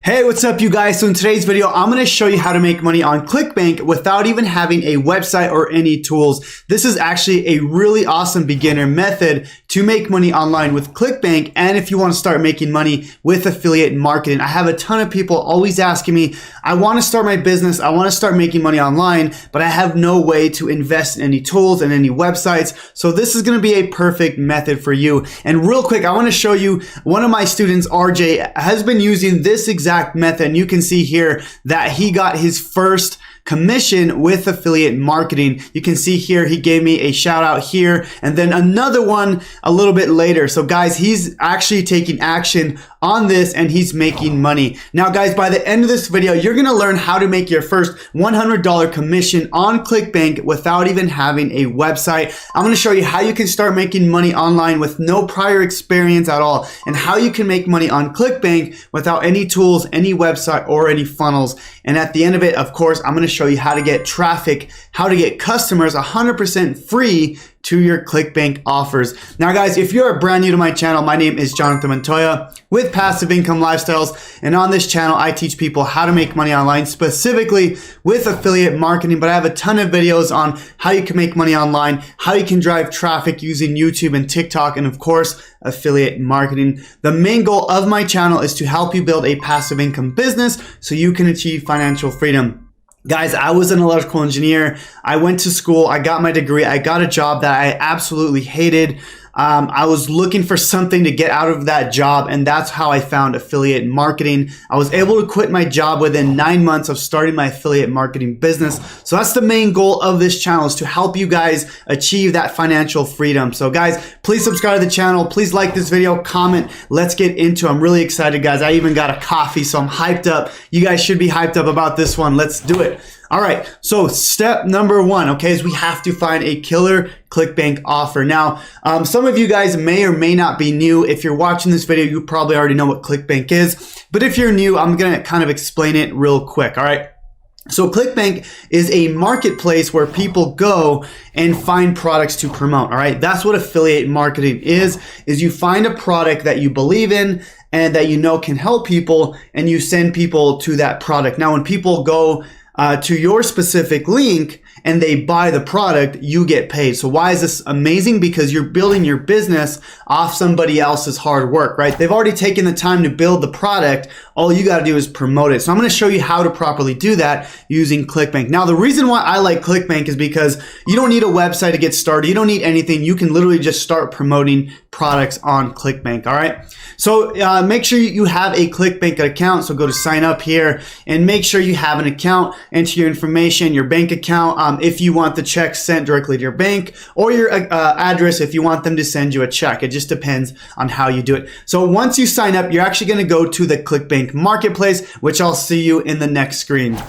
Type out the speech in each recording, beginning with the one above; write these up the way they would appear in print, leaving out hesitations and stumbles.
Hey, what's up you guys? So in today's video, I'm going to show you how to make money on ClickBank without even having a website or any tools. This is actually a really awesome beginner method to make money online with ClickBank. And if you want to start making money with affiliate marketing, I have a ton of people always asking me, I want to start my business. I want to start making money online, but I have no way to invest in any tools and any websites. So this is going to be a perfect method for you. And real quick, I want to show you one of my students, RJ, has been using this exact method, and you can see here that he got his first commission with affiliate marketing. You can see here he gave me a shout out here and then another one a little bit later. So guys, he's actually taking action on this and he's making money. Now guys, by the end of this video, you're gonna learn how to make your first $100 commission on ClickBank without even having a website. I'm gonna show you how you can start making money online with no prior experience at all, and how you can make money on ClickBank without any tools, any website, or any funnels. And at the end of it, of course, I'm gonna show you how to get traffic, how to get customers 100% free to your ClickBank offers. Now guys, if you're brand new to my channel, my name is Jonathan Montoya with Passive Income Lifestyles. And on this channel, I teach people how to make money online, specifically with affiliate marketing. But I have a ton of videos on how you can make money online, how you can drive traffic using YouTube and TikTok, and of course, affiliate marketing. The main goal of my channel is to help you build a passive income business so you can achieve financial freedom. Guys, I was an electrical engineer. I went to school, I got my degree, I got a job that I absolutely hated. I was looking for something to get out of that job, and that's how I found affiliate marketing. I was able to quit my job within 9 months of starting my affiliate marketing business. So that's the main goal of this channel, is to help you guys achieve that financial freedom. So guys, please subscribe to the channel. Please like this video, comment. Let's get into it. I'm really excited, guys. I even got a coffee, so I'm hyped up. You guys should be hyped up about this one. Let's do it. All right, so step number one, okay, is we have to find a killer ClickBank offer. Now, some of you guys may or may not be new. If you're watching this video, you probably already know what ClickBank is. But if you're new, I'm gonna kind of explain it real quick, all right? So ClickBank is a marketplace where people go and find products to promote, all right? That's what affiliate marketing is you find a product that you believe in and that you know can help people, and you send people to that product. Now, when people go to your specific link and they buy the product, you get paid. So why is this amazing? Because you're building your business off somebody else's hard work, right? They've already taken the time to build the product. All you got to do is promote it. So I'm going to show you how to properly do that using ClickBank. Now, the reason why I like ClickBank is because you don't need a website to get started. You don't need anything. You can literally just start promoting products on ClickBank, all right? So make sure you have a ClickBank account. So go to sign up here and make sure you have an account. Enter your information, your bank account, if you want the check sent directly to your bank, or your address if you want them to send you a check. It just depends on how you do it. So once you sign up, you're actually going to go to the ClickBank marketplace, which I'll see you in the next screen.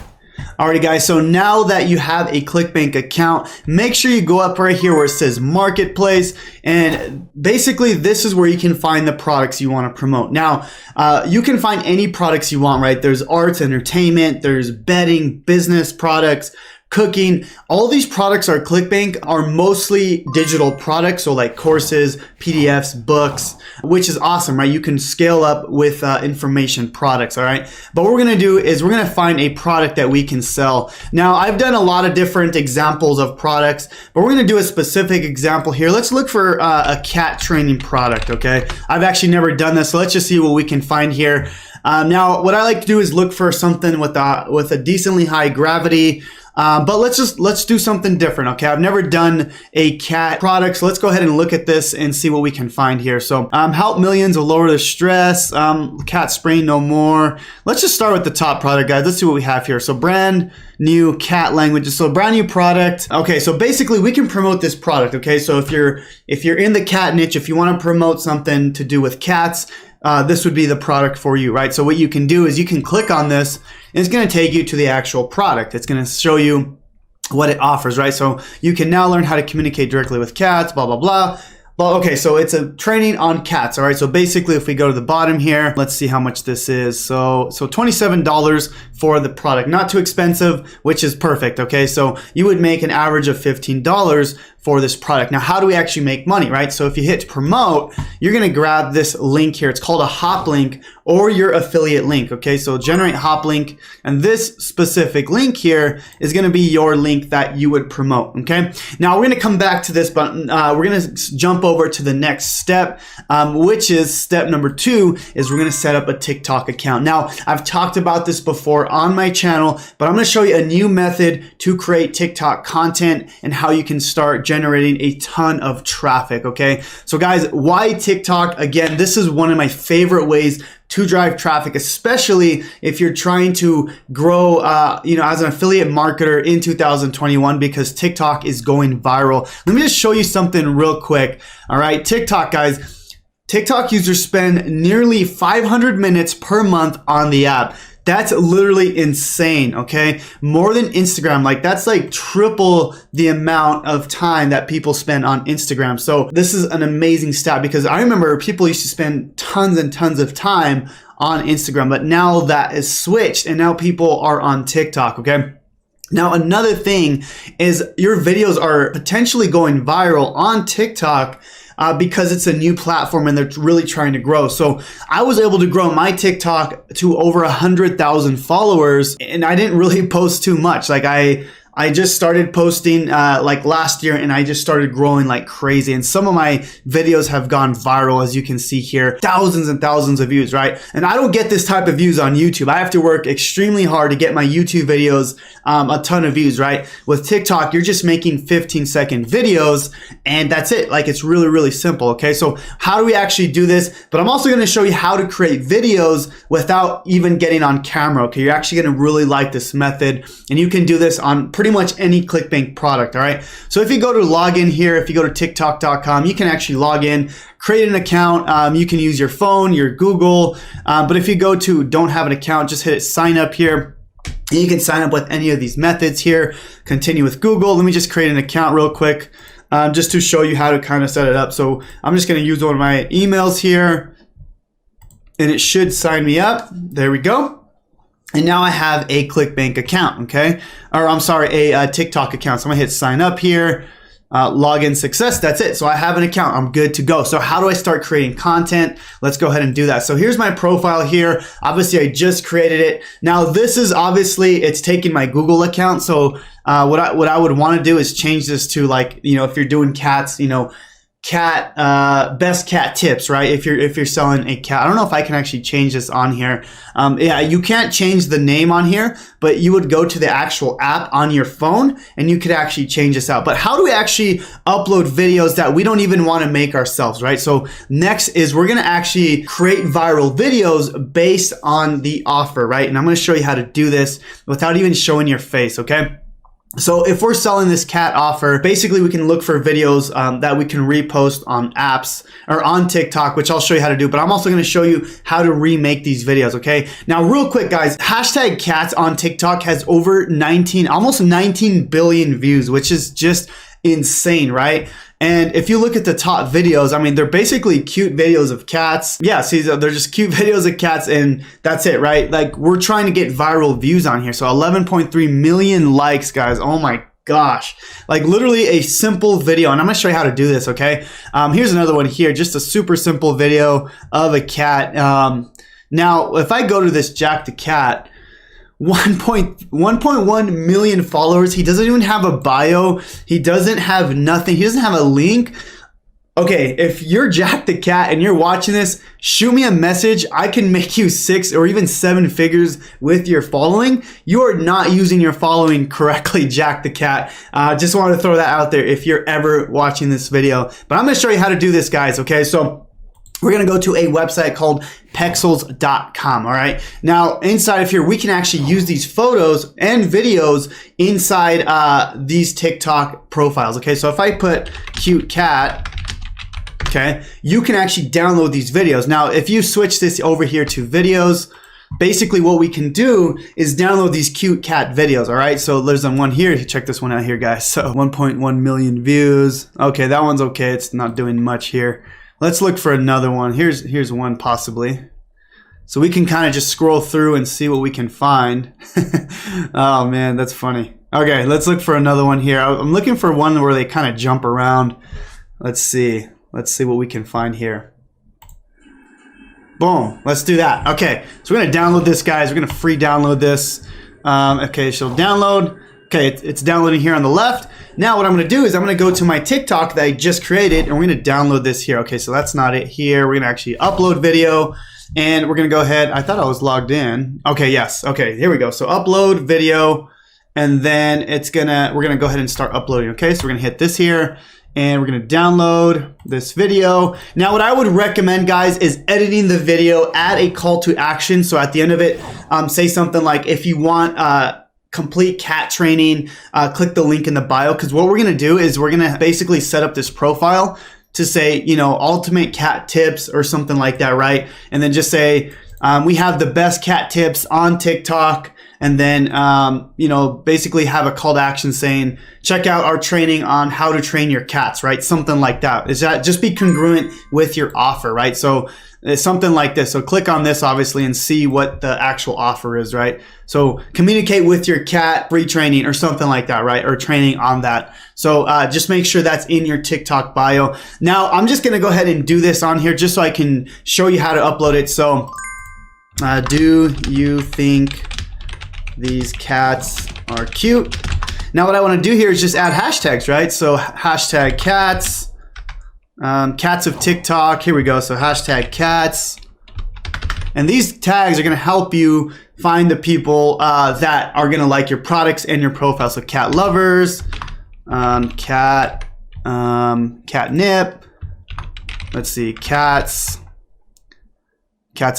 Alrighty guys, so now that you have a ClickBank account, make sure you go up right here where it says marketplace, and basically this is where you can find the products you want to promote. Now, you can find any products you want, right? There's arts, entertainment, there's bedding, business products, cooking. All these products are ClickBank are mostly digital products, so like courses, PDFs, books, which is awesome, right? You can scale up with information products, all right? But what we're gonna do is we're gonna find a product that we can sell. Now, I've done a lot of different examples of products, but we're gonna do a specific example here. Let's look for a cat training product, okay? I've actually never done this, so let's just see what we can find here. Now, what I like to do is look for something with a decently high gravity. But let's do something different, okay? I've never done a cat product, so let's go ahead and look at this and see what we can find here. So, help millions will lower the stress, cat spray no more. Let's just start with the top product, guys. Let's see what we have here. So brand new cat languages. So brand new product. Okay, so basically we can promote this product, okay? So if you're in the cat niche, if you want to promote something to do with cats, this would be the product for you, right? So what you can do is you can click on this and it's going to take you to the actual product. It's going to show you what it offers, right? So you can now learn how to communicate directly with cats, blah, blah, blah. Well, okay, so it's a training on cats, all right? So basically, if we go to the bottom here, let's see how much this is. So $27 for the product. Not too expensive, which is perfect, okay? So you would make an average of $15 for this product. Now, how do we actually make money, right? So if you hit promote, you're gonna grab this link here. It's called a hop link or your affiliate link, okay? So generate hop link, and this specific link here is gonna be your link that you would promote, okay? Now we're gonna come back to this, but we're gonna jump over to the next step, which is step number 2, is we're gonna set up a TikTok account. Now, I've talked about this before on my channel, but I'm gonna show you a new method to create TikTok content and how you can start generating a ton of traffic, okay? So guys, why TikTok? Again, this is one of my favorite ways to drive traffic, especially if you're trying to grow, as an affiliate marketer in 2021, because TikTok is going viral. Let me just show you something real quick. All right, TikTok, guys. TikTok users spend nearly 500 minutes per month on the app. That's literally insane, okay? More than Instagram. Like, that's like triple the amount of time that people spend on Instagram. So this is an amazing stat, because I remember people used to spend tons and tons of time on Instagram, but now that is switched and now people are on TikTok, okay? Now, another thing is your videos are potentially going viral on TikTok because it's a new platform and they're really trying to grow. So I was able to grow my TikTok to over 100,000 followers, and I didn't really post too much. Like I just started posting like last year, and I just started growing like crazy. And some of my videos have gone viral, as you can see here, thousands and thousands of views, right? And I don't get this type of views on YouTube. I have to work extremely hard to get my YouTube videos a ton of views, right? With TikTok, you're just making 15-second videos, and that's it. Like, it's really, really simple, okay? So how do we actually do this? But I'm also gonna show you how to create videos without even getting on camera, okay? You're actually gonna really like this method, and you can do this on pretty much any ClickBank product, all right? So if you go to login here, if you go to TikTok.com, you can actually log in, create an account. You can use your phone, your Google, but if you go to don't have an account, just hit sign up here. And you can sign up with any of these methods here. Continue with Google. Let me just create an account real quick just to show you how to kind of set it up. So I'm just going to use one of my emails here, and it should sign me up. There we go. And now I have a ClickBank account, okay? Or I'm sorry, a TikTok account. So I'm gonna hit sign up here, login success, that's it. So I have an account, I'm good to go. So how do I start creating content? Let's go ahead and do that. So here's my profile here. Obviously I just created it. Now this is obviously, it's taking my Google account. So what I would wanna do is change this to, like, if you're doing cats, best cat tips, right? If you're selling a cat, I don't know if I can actually change this on here. Yeah, you can't change the name on here, but you would go to the actual app on your phone and you could actually change this out. But how do we actually upload videos that we don't even want to make ourselves, right? So next is we're going to actually create viral videos based on the offer, right? And I'm going to show you how to do this without even showing your face, okay? So if we're selling this cat offer, basically we can look for videos that we can repost on apps or on TikTok, which I'll show you how to do, but I'm also going to show you how to remake these videos, okay? Now, real quick, guys, hashtag cats on TikTok has over almost 19 billion views, which is just insane, right? And if you look at the top videos, I mean, they're basically cute videos of cats. Yeah, see, they're just cute videos of cats, and that's it, right? Like, we're trying to get viral views on here. So 11.3 million likes, guys. Oh my gosh. Like, literally a simple video. And I'm gonna show you how to do this, okay? Here's another one here, just a super simple video of a cat. Now, if I go to this Jack the Cat, 1.1 million followers. He doesn't even have a bio. He doesn't have nothing. He doesn't have a link. Okay, if you're Jack the Cat and you're watching this, shoot me a message. I can make you 6 or even 7 figures with your following. You are not using your following correctly, Jack the Cat. Just want to throw that out there if you're ever watching this video. But I'm going to show you how to do this, guys, okay? So we're going to go to a website called pexels.com, all right? Now, inside of here, we can actually use these photos and videos inside these TikTok profiles, okay? So if I put cute cat, okay, you can actually download these videos. Now, if you switch this over here to videos, basically what we can do is download these cute cat videos, all right? So there's one here. Check this one out here, guys. So 1.1 million views. Okay, that one's okay. It's not doing much here. Let's look for another one. Here's one possibly. So we can kind of just scroll through and see what we can find. Oh man, that's funny. Okay, let's look for another one here. I'm looking for one where they kind of jump around. Let's see what we can find here. Boom, let's do that. Okay, so we're gonna download this, guys. We're gonna free download this. Okay, so download. Okay, it's downloading here on the left. Now what I'm gonna do is I'm gonna go to my TikTok that I just created and we're gonna download this here. Okay, so that's not it here. We're gonna actually upload video and we're gonna go ahead. I thought I was logged in. Okay, yes, okay, here we go. So upload video and then we're gonna go ahead and start uploading. Okay, so we're gonna hit this here and we're gonna download this video. Now what I would recommend, guys, is editing the video, add a call to action. So at the end of it, say something like, if you want complete cat training, click the link in the bio. Because what we're gonna do is we're gonna basically set up this profile to say, you know, ultimate cat tips or something like that, right? And then just say, we have the best cat tips on TikTok. And then, you know, basically have a call to action saying, check out our training on how to train your cats, right? Something like that. Is that just be congruent with your offer, right? So it's something like this. So click on this, obviously, and see what the actual offer is, right? So communicate with your cat, free training or something like that, right? Or training on that. So just make sure that's in your TikTok bio. Now, I'm just going to go ahead and do this on here just so I can show you how to upload it. So do you think these cats are cute? Now what I want to do here is just add hashtags, right? So hashtag cats, cats of TikTok. Here we go. So hashtag cats. And these tags are going to help you find the people that are going to like your products and your profile. So cat lovers, catnip. Let's see, cats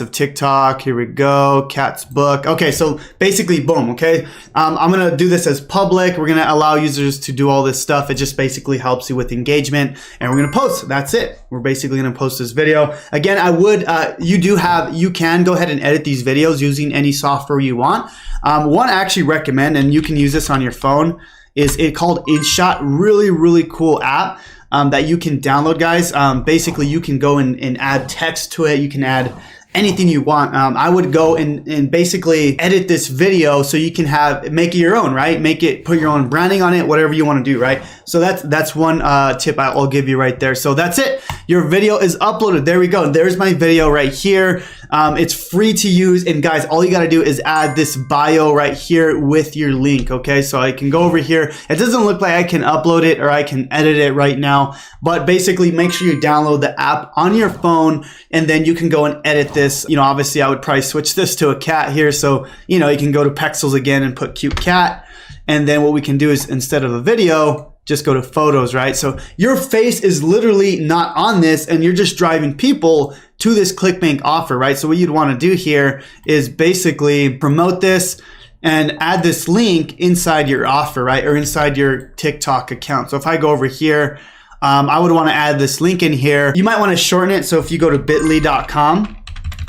of TikTok. Here we go. Cats book. Okay, so basically, boom. Okay, I'm gonna do this as public. We're gonna allow users to do all this stuff. It just basically helps you with engagement, and we're gonna post. That's it. We're basically gonna post this video. Again, I would. You can go ahead and edit these videos using any software you want. One I actually recommend, and you can use this on your phone, is it called InShot. Really cool app. That you can download, guys. Basically, you can go and add text to it. You can add anything you want. I would go and basically edit this video so you can make it your own, right? Put your own branding on it, whatever you want to do, right? So that's one tip I'll give you right there. So that's it. Your video is uploaded. There we go. There's my video right here. It's free to use. And guys, all you got to do is add this bio right here with your link. Okay. So I can go over here. It doesn't look like I can upload it or I can edit it right now, but basically make sure you download the app on your phone and then you can go and edit this. You know, obviously I would probably switch this to a cat here. So, you know, you can go to Pexels again and put cute cat. And then what we can do is instead of a video, just go to photos, right? So your face is literally not on this and you're just driving people to this ClickBank offer, right? So what you'd want to do here is basically promote this and add this link inside your offer, right? Or inside your TikTok account. So if I go over here, I would want to add this link in here. You might want to shorten it. So if you go to bit.ly.com,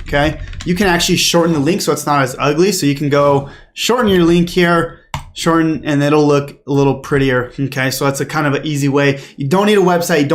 okay, you can actually shorten the link so it's not as ugly. So you can go shorten your link here, shorten, and it'll look a little prettier. Okay, so that's a kind of an easy way. You don't need a website, you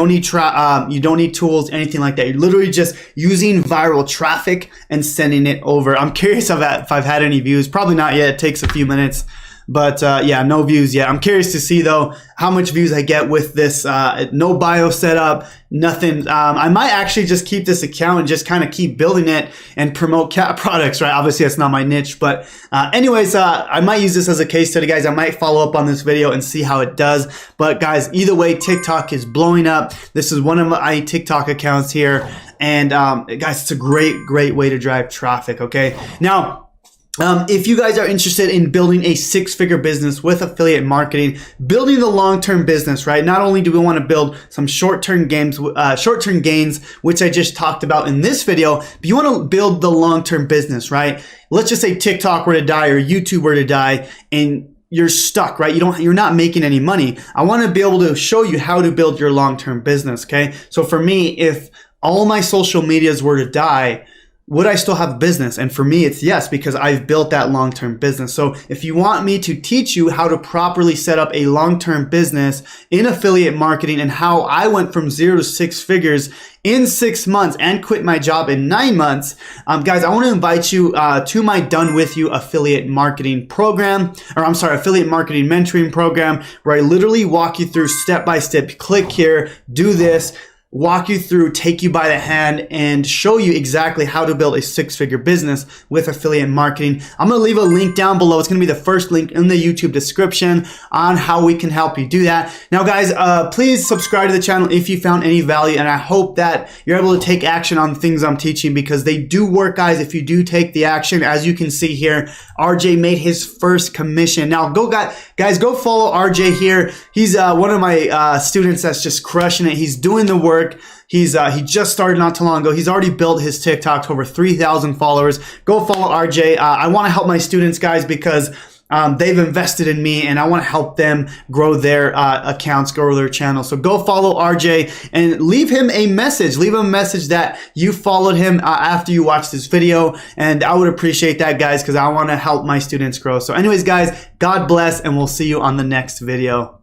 don't need tools, anything like that. You're literally just using viral traffic and sending it over. I'm curious if I've had any views. Probably not yet. It takes a few minutes. But yeah, no views yet. I'm curious to see though how much views I get with this. No bio setup, nothing. I might actually just keep this account and just kind of keep building it and promote cat products, right? Obviously that's not my niche, but anyways, I might use this as a case study, guys. I might follow up on this video and see how it does. But guys, either way, TikTok is blowing up. This is one of my TikTok accounts here. And guys, it's a great way to drive traffic, okay? Now, if you guys are interested in building a six-figure business with affiliate marketing, building the long-term business, right? Not only do we want to build some short-term gains, which I just talked about in this video, but you want to build the long-term business, right? Let's just say TikTok were to die or YouTube were to die and you're stuck, right? You're not making any money. I want to be able to show you how to build your long-term business, okay? So for me, if all my social medias were to die, would I still have a business? And for me, it's yes, because I've built that long-term business. So if you want me to teach you how to properly set up a long-term business in affiliate marketing and how I went from 0 to 6 figures in 6 months and quit my job in 9 months, guys, I want to invite you to my Done With You affiliate marketing program, affiliate marketing mentoring program, where I literally walk you through step by step. Click here, do this, walk you through, take you by the hand, and show you exactly how to build a 6-figure business with affiliate marketing. I'm going to leave a link down below. It's going to be the first link in the YouTube description on how we can help you do that. Now, guys, please subscribe to the channel if you found any value, and I hope that you're able to take action on the things I'm teaching, because they do work, guys, if you do take the action. As you can see here, RJ made his first commission. Now, guys, go follow RJ here. He's one of my students that's just crushing it. He's doing the work. He just started not too long ago. He's already built his TikTok to over 3,000 followers. Go follow RJ. I want to help my students, guys, because they've invested in me, and I want to help them grow their accounts, grow their channel. So go follow RJ and leave him a message. Leave him a message that you followed him after you watched this video, and I would appreciate that, guys, because I want to help my students grow. So anyways, guys, God bless, and we'll see you on the next video.